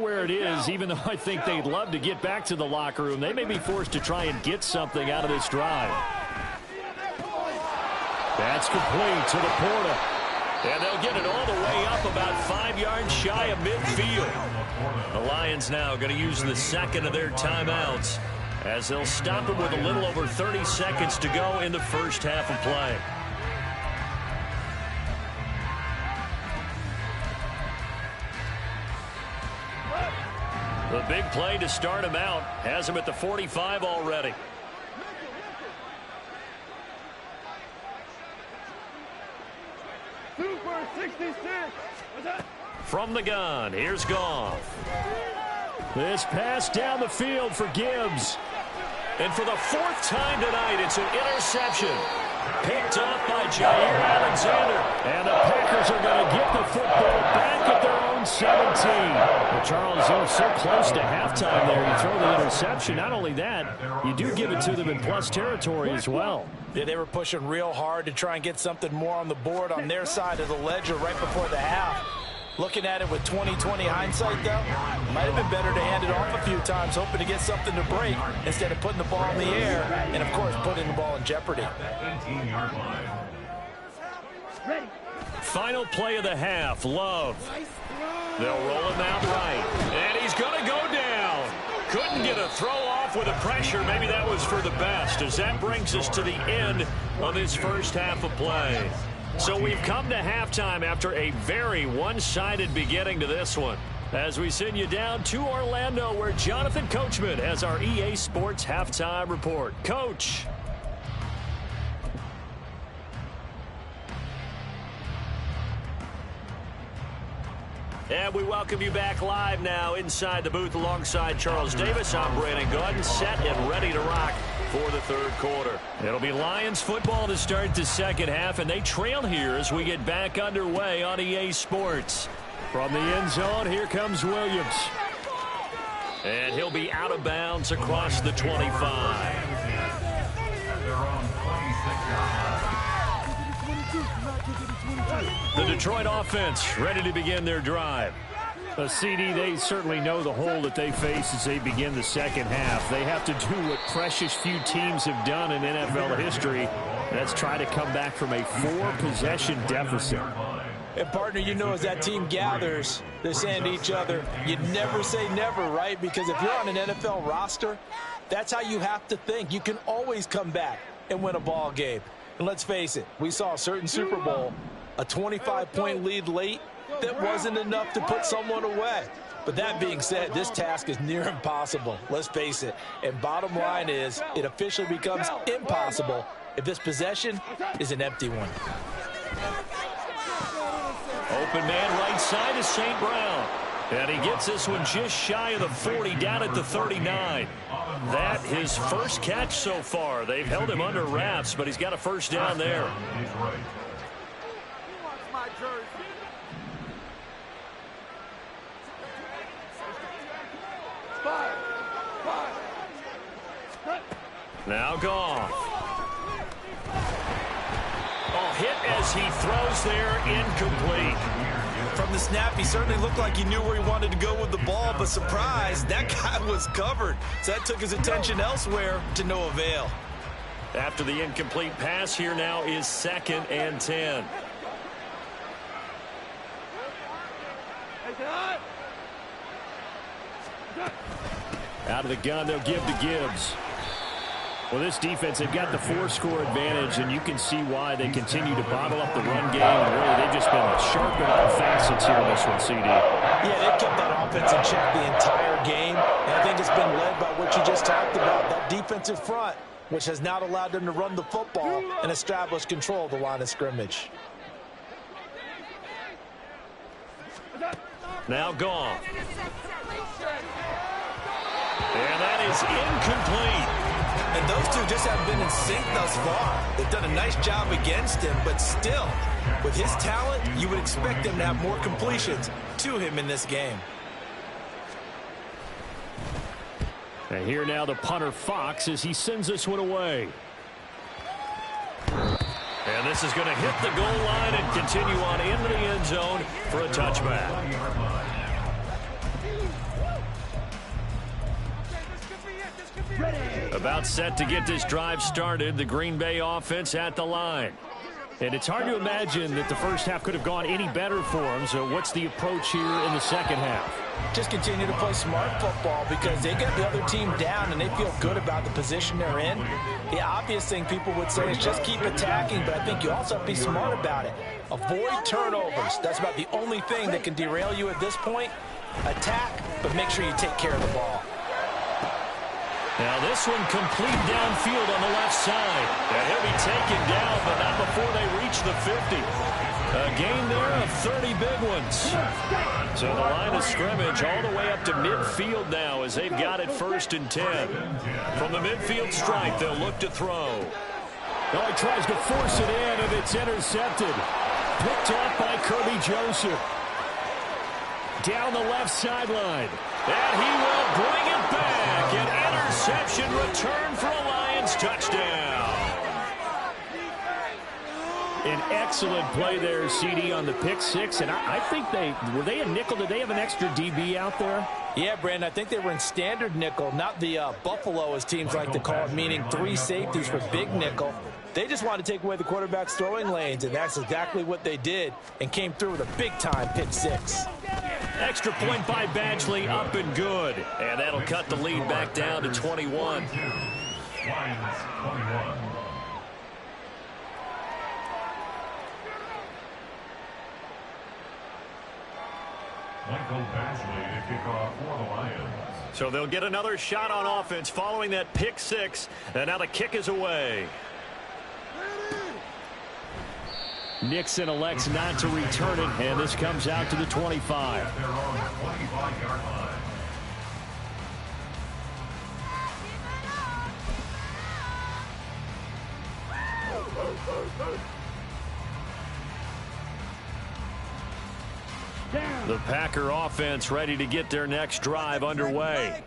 where it is, even though I think they'd love to get back to the locker room. They may be forced to try and get something out of this drive. That's complete to the Porta. And they'll get it all the way up about 5 yards shy of midfield. The Lions now going to use the second of their timeouts as they'll stop it with a little over 30 seconds to go in the first half of play. The big play to start him out has him at the 45 already. Super 66. From the gun, here's Goff. This pass down the field for Gibbs. And for the fourth time tonight, it's an interception. Picked up by Jair Alexander. And the Packers are going to get the football back at their own 17. Well, Charles, you're so close to halftime there. You throw the interception. Not only that, you do give it to them in plus territory as well. Yeah, they were pushing real hard to try and get something more on the board on their side of the ledger right before the half. Looking at it with 20/20 hindsight, though, might have been better to hand it off a few times, hoping to get something to break instead of putting the ball in the air and, of course, putting the ball in jeopardy. Final play of the half, Love. They'll roll him out right, and he's going to go down. Couldn't get a throw off with the pressure. Maybe that was for the best, as that brings us to the end of this first half of play. So we've come to halftime after a very one-sided beginning to this one. As we send you down to Orlando, where Jonathan Coachman has our EA Sports Halftime Report. Coach. And we welcome you back live now inside the booth alongside Charles Davis. I'm Brandon Gordon, set and ready to rock for the third quarter. It'll be Lions football to start the second half, and they trail here as we get back underway on EA Sports. From the end zone, here comes Williams. And he'll be out of bounds across the 25. The Detroit offense ready to begin their drive. A CD, they certainly know the hole that they face as they begin the second half. They have to do what precious few teams have done in NFL history. That's try to come back from a 4-possession deficit. And, partner, you know, as that team gathers, they're saying to each other, you never say never, right? Because if you're on an NFL roster, that's how you have to think. You can always come back and win a ball game. And let's face it, we saw a certain Super Bowl, a 25-point lead late, that wasn't enough to put someone away. But that being said, this task is near impossible. Let's face it. And bottom line is, it officially becomes impossible if this possession is an empty one. Open man right side is St. Brown. And he gets this one just shy of the 40, down at the 39. That his first catch so far. They've held him under wraps, but he's got a first down there. Now Goff. Oh, hit as he throws there, incomplete. From the snap, he certainly looked like he knew where he wanted to go with the ball, but surprise, that guy was covered. So that took his attention elsewhere to no avail. After the incomplete pass, here now is 2nd and 10. Out of the gun, they'll give to Gibbs. Well, this defense, they've got the 4-score advantage, and you can see why they continue to bottle up the run game. And really, they've just been sharp in all facets here in this one, CD. Yeah, they've kept that offense in check the entire game, and I think it's been led by what you just talked about, that defensive front, which has not allowed them to run the football and establish control of the line of scrimmage. Now Goff. And that is incomplete. And those two just haven't been in sync thus far. They've done a nice job against him, but still, with his talent, you would expect him to have more completions to him in this game. And here now the punter Fox as he sends this one away. And this is going to hit the goal line and continue on into the end zone for a touchback. About set to get this drive started, the Green Bay offense at the line. And it's hard to imagine that the first half could have gone any better for them. So what's the approach here in the second half? Just continue to play smart football because they get the other team down and they feel good about the position they're in. The obvious thing people would say is just keep attacking, but I think you also have to be smart about it. Avoid turnovers. That's about the only thing that can derail you at this point. Attack, but make sure you take care of the ball. Now this one complete downfield on the left side. And he'll be taken down, but not before they reach the 50. A gain there of 30 big ones. So the line of scrimmage all the way up to midfield now as they've got it 1st and 10. From the midfield stripe, they'll look to throw. Well, he tries to force it in, and it's intercepted. Picked off by Kirby Joseph. Down the left sideline. And he will bring it back. An interception return for a Lions touchdown. An excellent play there, CD, on the pick six. And I think were they a nickel? Did they have an extra DB out there? Yeah, Brandon, I think they were in standard nickel, not the Buffalo, as teams like to call it, meaning 3 safeties for big nickel. They just wanted to take away the quarterback's throwing lanes, and that's exactly what they did and came through with a big-time pick six. Extra point by Badgley, up and good. And that'll cut the lead back down to 21. So they'll get another shot on offense following that pick six. And now the kick is away. Nixon elects not to return it, and this comes out to the 25. The Packer offense ready to get their next drive underway.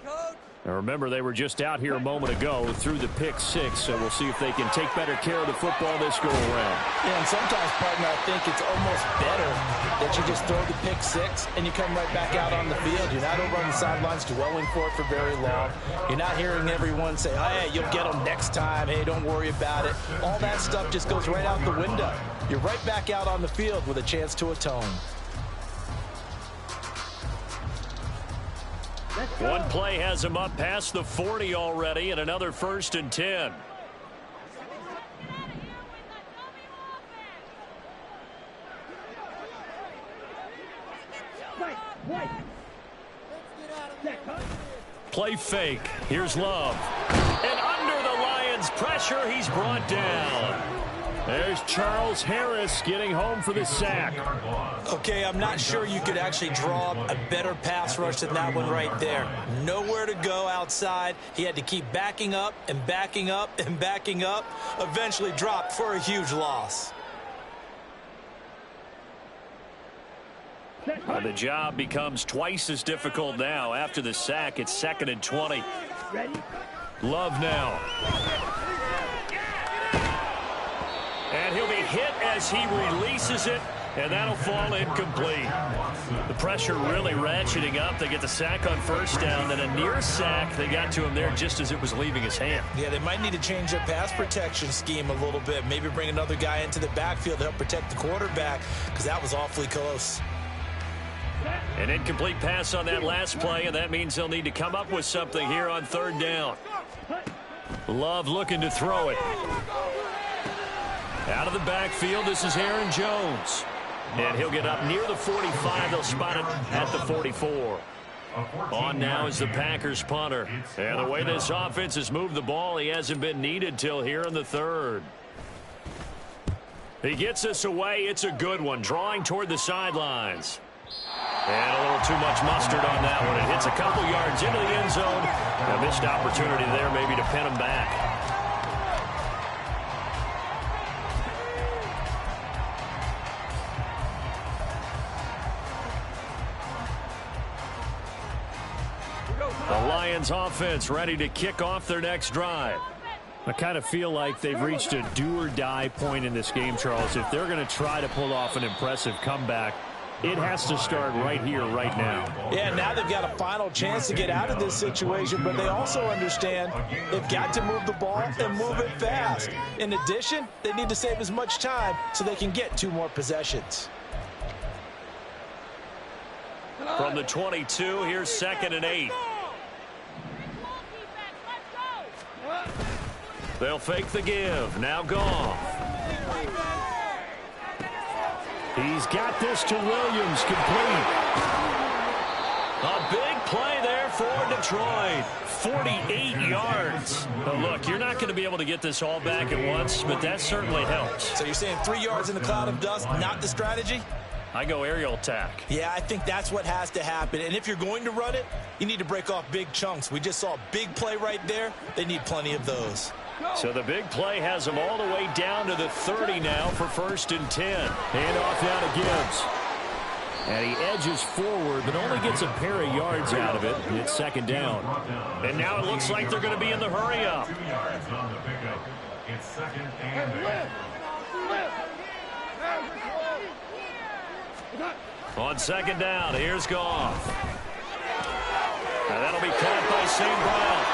Now remember, they were just out here a moment ago through the pick six, so we'll see if they can take better care of the football this go around. Yeah, and sometimes, partner, I think it's almost better that you just throw the pick six and you come right back out on the field. You're not over on the sidelines dwelling for it for very long. You're not hearing everyone say, oh, hey, you'll get them next time. Hey, don't worry about it. All that stuff just goes right out the window. You're right back out on the field with a chance to atone. One play has him up past the 40 already, and another 1st and 10. Play fake. Here's Love. And under the Lions' pressure, he's brought down. There's Charles Harris getting home for the sack. Okay, I'm not sure you could actually draw a better pass rush than that one right there. Nowhere to go outside. He had to keep backing up and backing up and backing up. Eventually dropped for a huge loss. The job becomes twice as difficult now. After the sack, it's 2nd and 20. Love now. And he'll be hit as he releases it, and that'll fall incomplete. The pressure really ratcheting up. They get the sack on 1st down, and a near sack. They got to him there just as it was leaving his hand. Yeah, they might need to change their pass protection scheme a little bit. Maybe bring another guy into the backfield to help protect the quarterback, because that was awfully close. An incomplete pass on that last play, and that means they'll need to come up with something here on 3rd down. Love looking to throw it. Out of the backfield, this is Aaron Jones. And he'll get up near the 45. They'll spot it at the 44. On now is the Packers punter. And the way this offense has moved the ball, he hasn't been needed till here in the 3rd. He gets this away. It's a good one, drawing toward the sidelines. And a little too much mustard on that one. It hits a couple yards into the end zone. A missed opportunity there maybe to pin him back. The Lions offense ready to kick off their next drive. I kind of feel like they've reached a do-or-die point in this game, Charles. If they're going to try to pull off an impressive comeback, It has to start right here, right now. Yeah, now they've got a final chance to get out of this situation, but they also understand they've got to move the ball and move it fast. In addition, they need to save as much time so they can get 2 more possessions. From the 22, here's 2nd and 8. They'll fake the give. Now Goff. He's got this to Williams, complete. A big play there for Detroit. 48 yards. But look, you're not going to be able to get this all back at once, but that certainly helps. So you're saying 3 yards in the cloud of dust, not the strategy? I go aerial attack. Yeah, I think that's what has to happen. And if you're going to run it, you need to break off big chunks. We just saw a big play right there. They need plenty of those. So the big play has them all the way down to the 30 now for 1st and 10. Hand off now to Gibbs. And he edges forward, but only gets a pair of yards out of it. And it's 2nd down. And now it looks like they're going to be in the hurry-up. 2 yards on the pickup. It's 2nd and 8. On 2nd down, here's Goff. And that'll be caught by St. Brown.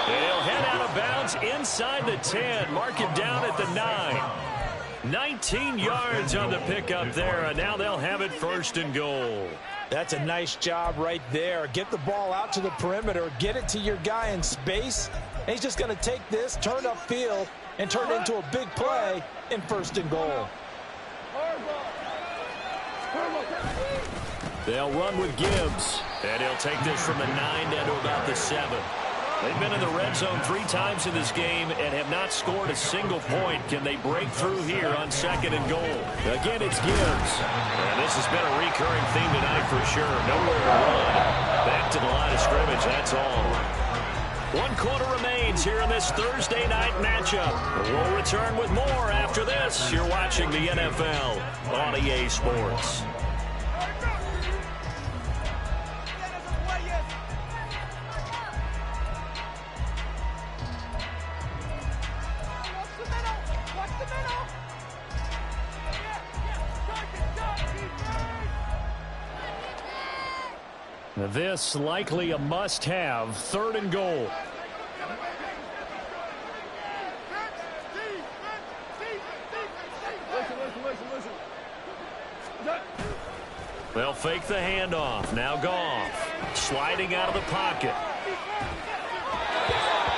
He'll head out of bounds inside the 10. Mark him down at the 9. 19 yards on the pickup there, and now they'll have it 1st and goal. That's a nice job right there. Get the ball out to the perimeter, get it to your guy in space, and he's just going to take this, turn upfield, and turn it into a big play in 1st and goal. They'll run with Gibbs. And he'll take this from the 9 down to about the 7. They've been in the red zone 3 times in this game and have not scored a single point. Can they break through here on 2nd and goal? Again, it's Gibbs. And this has been a recurring theme tonight for sure. Nowhere to run. Back to the line of scrimmage, that's all. 1 quarter remains here in this Thursday night matchup. We'll return with more after this. You're watching the NFL on EA Sports. This likely a must-have, 3rd and goal. They'll fake the handoff. Now Goff sliding out of the pocket.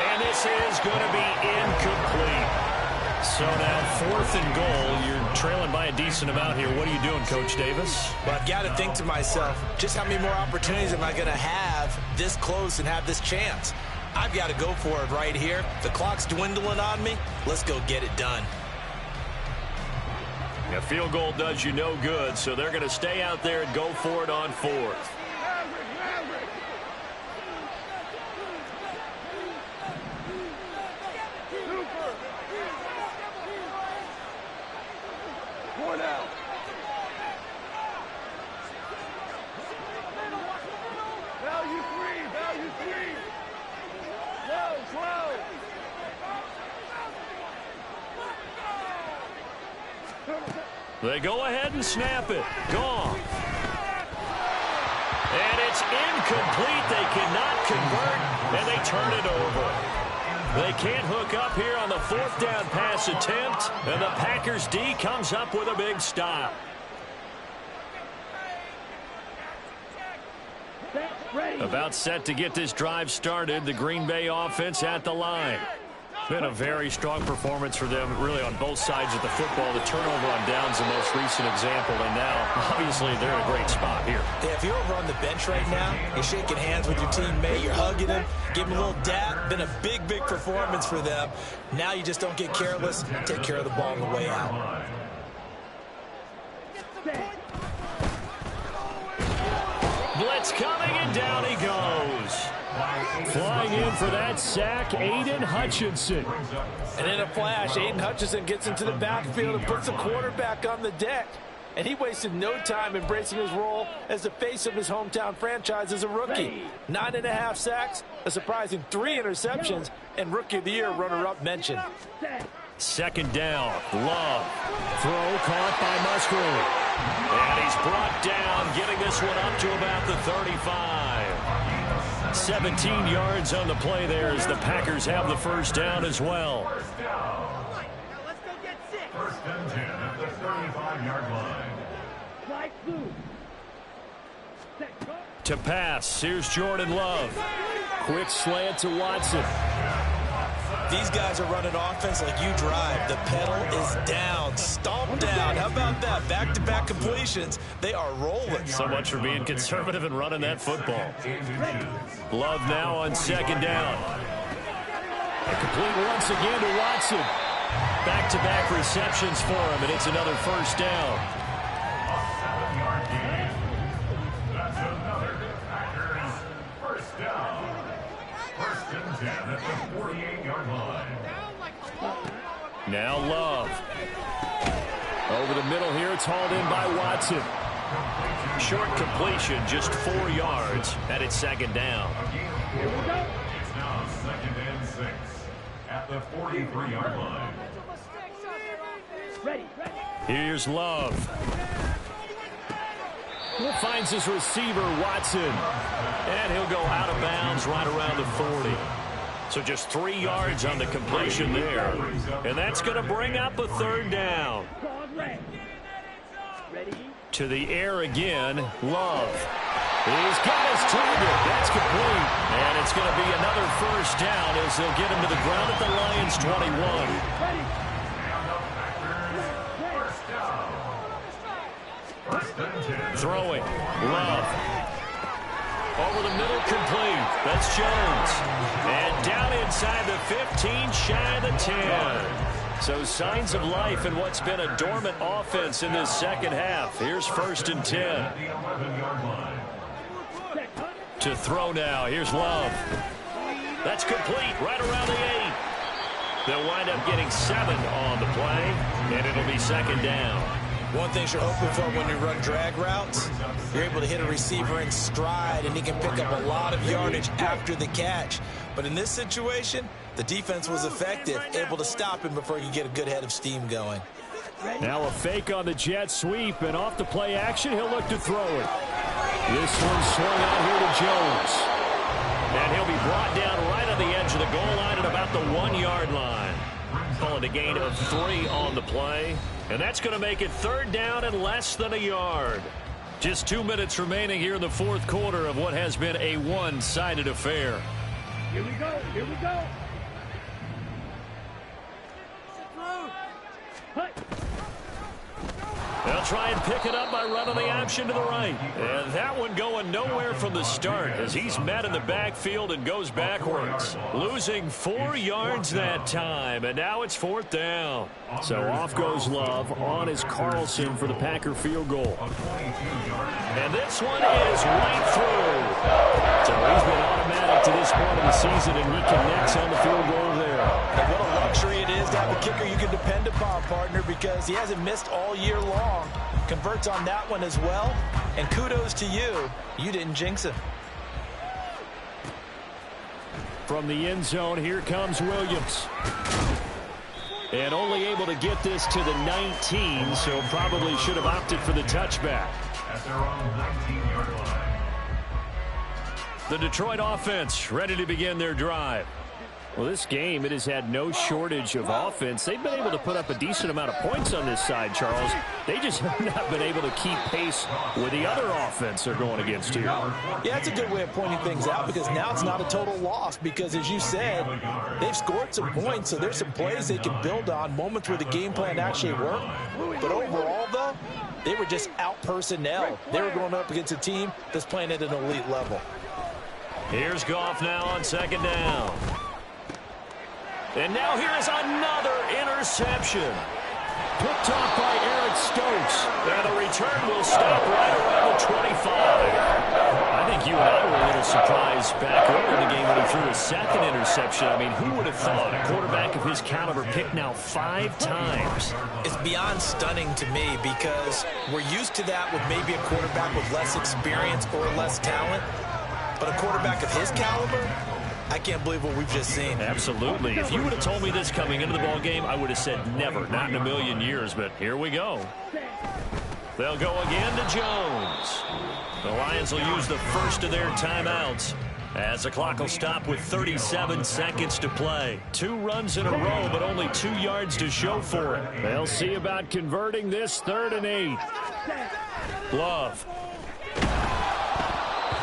And this is going to be incomplete. So now 4th and goal. You're trailing by a decent amount here. What are you doing, Coach Davis? Well, I've got to think to myself, just how many more opportunities am I going to have this close and have this chance? I've got to go for it right here. The clock's dwindling on me. Let's go get it done. A field goal does you no good, so they're going to stay out there and go for it on 4th. They go ahead and snap it. Gone. And it's incomplete. They cannot convert, and they turn it over. They can't hook up here on the 4th down pass attempt, and the Packers D comes up with a big stop. About set to get this drive started. The Green Bay offense at the line. Been a very strong performance for them, really, on both sides of the football. The turnover on downs, the most recent example, and now, obviously, they're in a great spot here. Yeah, if you're over on the bench right now, you're shaking hands with your teammate, you're hugging him, give him a little dap. Been a big, big performance for them. Now you just don't get careless. Take care of the ball on the way out. Blitz coming, and down he goes. Flying in for that sack, Aiden Hutchinson. And in a flash, Aiden Hutchinson gets into the backfield and puts the quarterback on the deck. And he wasted no time embracing his role as the face of his hometown franchise as a rookie. 9.5 sacks, a surprising 3 interceptions, and Rookie of the Year runner-up mention. 2nd down. Love. Throw caught by Musgrave. And he's brought down, getting this one up to about the 35. 17 yards on the play there as the Packers have the first down as well. First and 10 at the 35-yard line. To pass, here's Jordan Love. Quick slant to Watson. These guys are running offense like you drive. The pedal is down, stomp down. How about that? Back-to-back completions. They are rolling. So much for being conservative and running that football. Love now on second down. And complete once again to Watson. Back-to-back receptions for him, and it's another first down. A 7-yard gain. That's another Packers first down. First and 10 at the 48-yard line. Now Love. Over the middle here, it's hauled in by Watson. Short completion, just 4 yards, and it's second down. It's now second and 6 at the 43-yard line. Here's Love. Finds his receiver, Watson. And he'll go out of bounds right around the 40. So just 3 yards on the completion there. And that's going to bring up a third down. To the air again, Love. He's got his target. That's complete. And it's going to be another first down as they'll get him to the ground at the Lions' 21. Throwing. Love. Over the middle, complete. That's Jones. And down inside the 15, shy of the 10. So signs of life in what's been a dormant offense in this second half. Here's first and 10. To throw now. Here's Love. That's complete right around the 8. They'll wind up getting 7 on the play, and it'll be second down. One thing you're hoping for when you run drag routes, you're able to hit a receiver in stride, and he can pick up a lot of yardage after the catch. But in this situation, the defense was effective, able to stop him before he could get a good head of steam going. Now a fake on the jet sweep, and off the play action, he'll look to throw it. This one swung out here to Jones. And he'll be brought down right on the edge of the goal line at about the 1-yard line. Calling a gain of 3 on the play. And that's going to make it third down and less than a yard. Just 2 minutes remaining here in the fourth quarter of what has been a one-sided affair. Here we go. Here we go. They'll try and pick it up by running the option to the right. And that one going nowhere from the start as he's met in the backfield and goes backwards. Losing 4 yards that time, and now it's fourth down. So off goes Love. On is Carlson for the Packer field goal. And this one is right through. So he's been automatic to this point of the season, and he connects on the field goal there. And what a luxury it is to have a kicker you can depend upon, partner, because he hasn't missed all year long. Converts on that one as well. And kudos to you. You didn't jinx him. From the end zone, here comes Williams. And only able to get this to the 19, so probably should have opted for the touchback. At their own 19-yard line. The Detroit offense ready to begin their drive. Well, this game, it has had no shortage of offense. They've been able to put up a decent amount of points on this side, Charles. They just have not been able to keep pace with the other offense they're going against here. Yeah, that's a good way of pointing things out because now it's not a total loss because, as you said, they've scored some points, so there's some plays they can build on, moments where the game plan actually worked. But overall, though, they were just out personnel. They were going up against a team that's playing at an elite level. Here's Goff now on second down. And now here's another interception. Picked off by Eric Stokes. And the return will stop right around the 25. I think you and I were a little surprised back earlier in the game when he threw a second interception. I mean, who would have thought a quarterback of his caliber picked now 5 times? It's beyond stunning to me because we're used to that with maybe a quarterback with less experience or less talent. But a quarterback of his caliber, I can't believe what we've just seen. Absolutely. If you would have told me this coming into the ball game, I would have said never, not in a million years. But here we go. They'll go again to Jones. The Lions will use the first of their timeouts as the clock will stop with 37 seconds to play. 2 runs in a row, but only 2 yards to show for it. They'll see about converting this 3rd and 8. Love.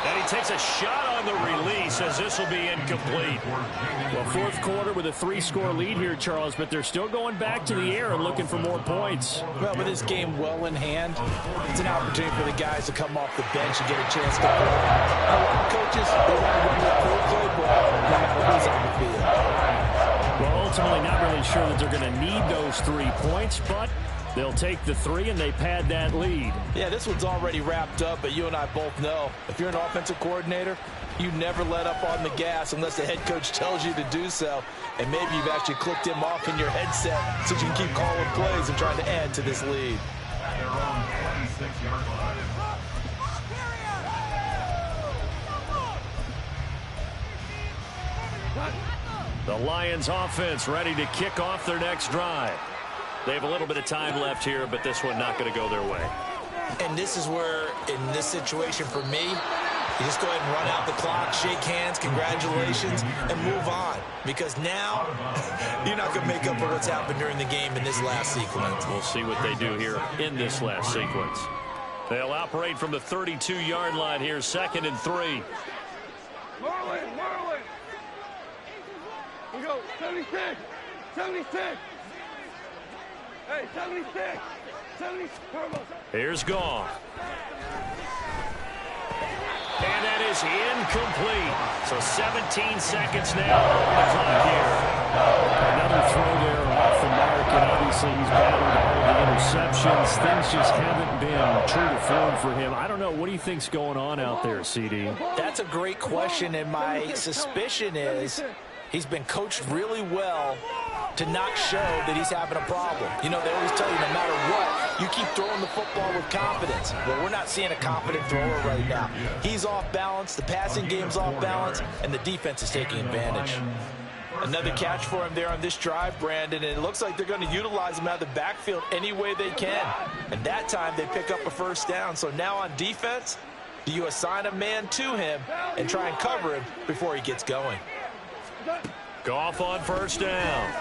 And he takes a shot on the release as this will be incomplete. Well, 4th quarter with a 3-score lead here, Charles, but they're still going back to the air and looking for more points. Well, with this game well in hand, it's an opportunity for the guys to come off the bench and get a chance to play. A lot of coaches, they want to run their playbook no matter who's on the field. Well, ultimately not really sure that they're going to need those 3 points, but they'll take the 3 and they pad that lead. Yeah, this one's already wrapped up, but you and I both know if you're an offensive coordinator, you never let up on the gas unless the head coach tells you to do so. And maybe you've actually clicked him off in your headset so you can keep calling plays and trying to add to this lead. At their own 26-yard line. The Lions offense ready to kick off their next drive. They have a little bit of time left here, but this one not going to go their way. And this is where, in this situation for me, you just go ahead and run out the clock, shake hands, congratulations, and move on. Because now, you're not going to make up for what's happened during the game in this last sequence. We'll see what they do here in this last sequence. They'll operate from the 32-yard line here, 2nd and 3. Marlin! We go, 76! 76! Hey, 76! 76! Here's Goff. And that is incomplete. So 17 seconds now on the clock here. Another throw there off the mark, and obviously he's battled all of the interceptions. Things just haven't been true to form for him. I don't know. What do you think's going on out there, CD? That's a great question, and my suspicion is he's been coached really well to not show that he's having a problem. You know, they always tell you no matter what, you keep throwing the football with confidence. Well, we're not seeing a confident thrower right now. He's off balance, the passing game's off balance, and the defense is taking advantage. Another catch for him there on this drive, Brandon, and it looks like they're going to utilize him out of the backfield any way they can. And that time they pick up a first down. So now on defense, do you assign a man to him and try and cover him before he gets going? Goff on first down.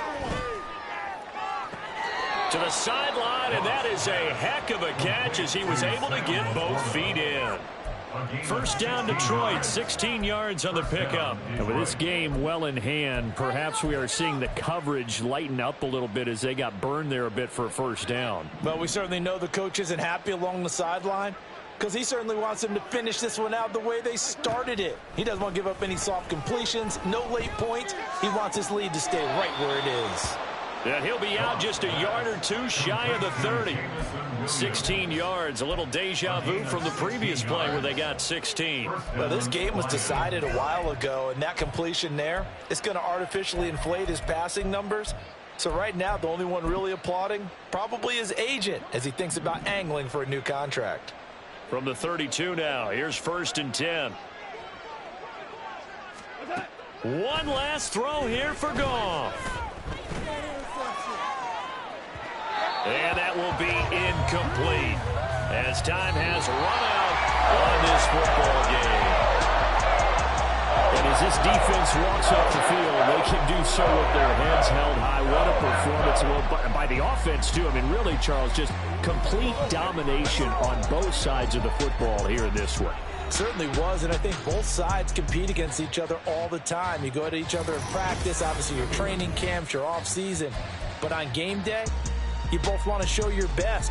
To the sideline, and that is a heck of a catch as he was able to get both feet in. First down Detroit, 16 yards on the pickup. And with this game well in hand, perhaps we are seeing the coverage lighten up a little bit as they got burned there a bit for a first down. But we certainly know the coach isn't happy along the sideline because he certainly wants them to finish this one out the way they started it. He doesn't want to give up any soft completions, no late points. He wants his lead to stay right where it is. And he'll be out just a yard or two shy of the 30. 16 yards, a little deja vu from the previous play where they got 16. Well, this game was decided a while ago, and that completion there is going to artificially inflate his passing numbers. So right now, the only one really applauding probably his agent as he thinks about angling for a new contract. From the 32 now, here's 1st and 10. One last throw here for Goff. And that will be incomplete as time has run out on this football game. And as this defense walks off the field, they can do so with their heads held high. What a performance by the offense, too. I mean, really, Charles, just complete domination on both sides of the football here in this one. Certainly was, and I think both sides compete against each other all the time. You go to each other in practice, obviously your training camps, your off season. But on game day, you both want to show your best.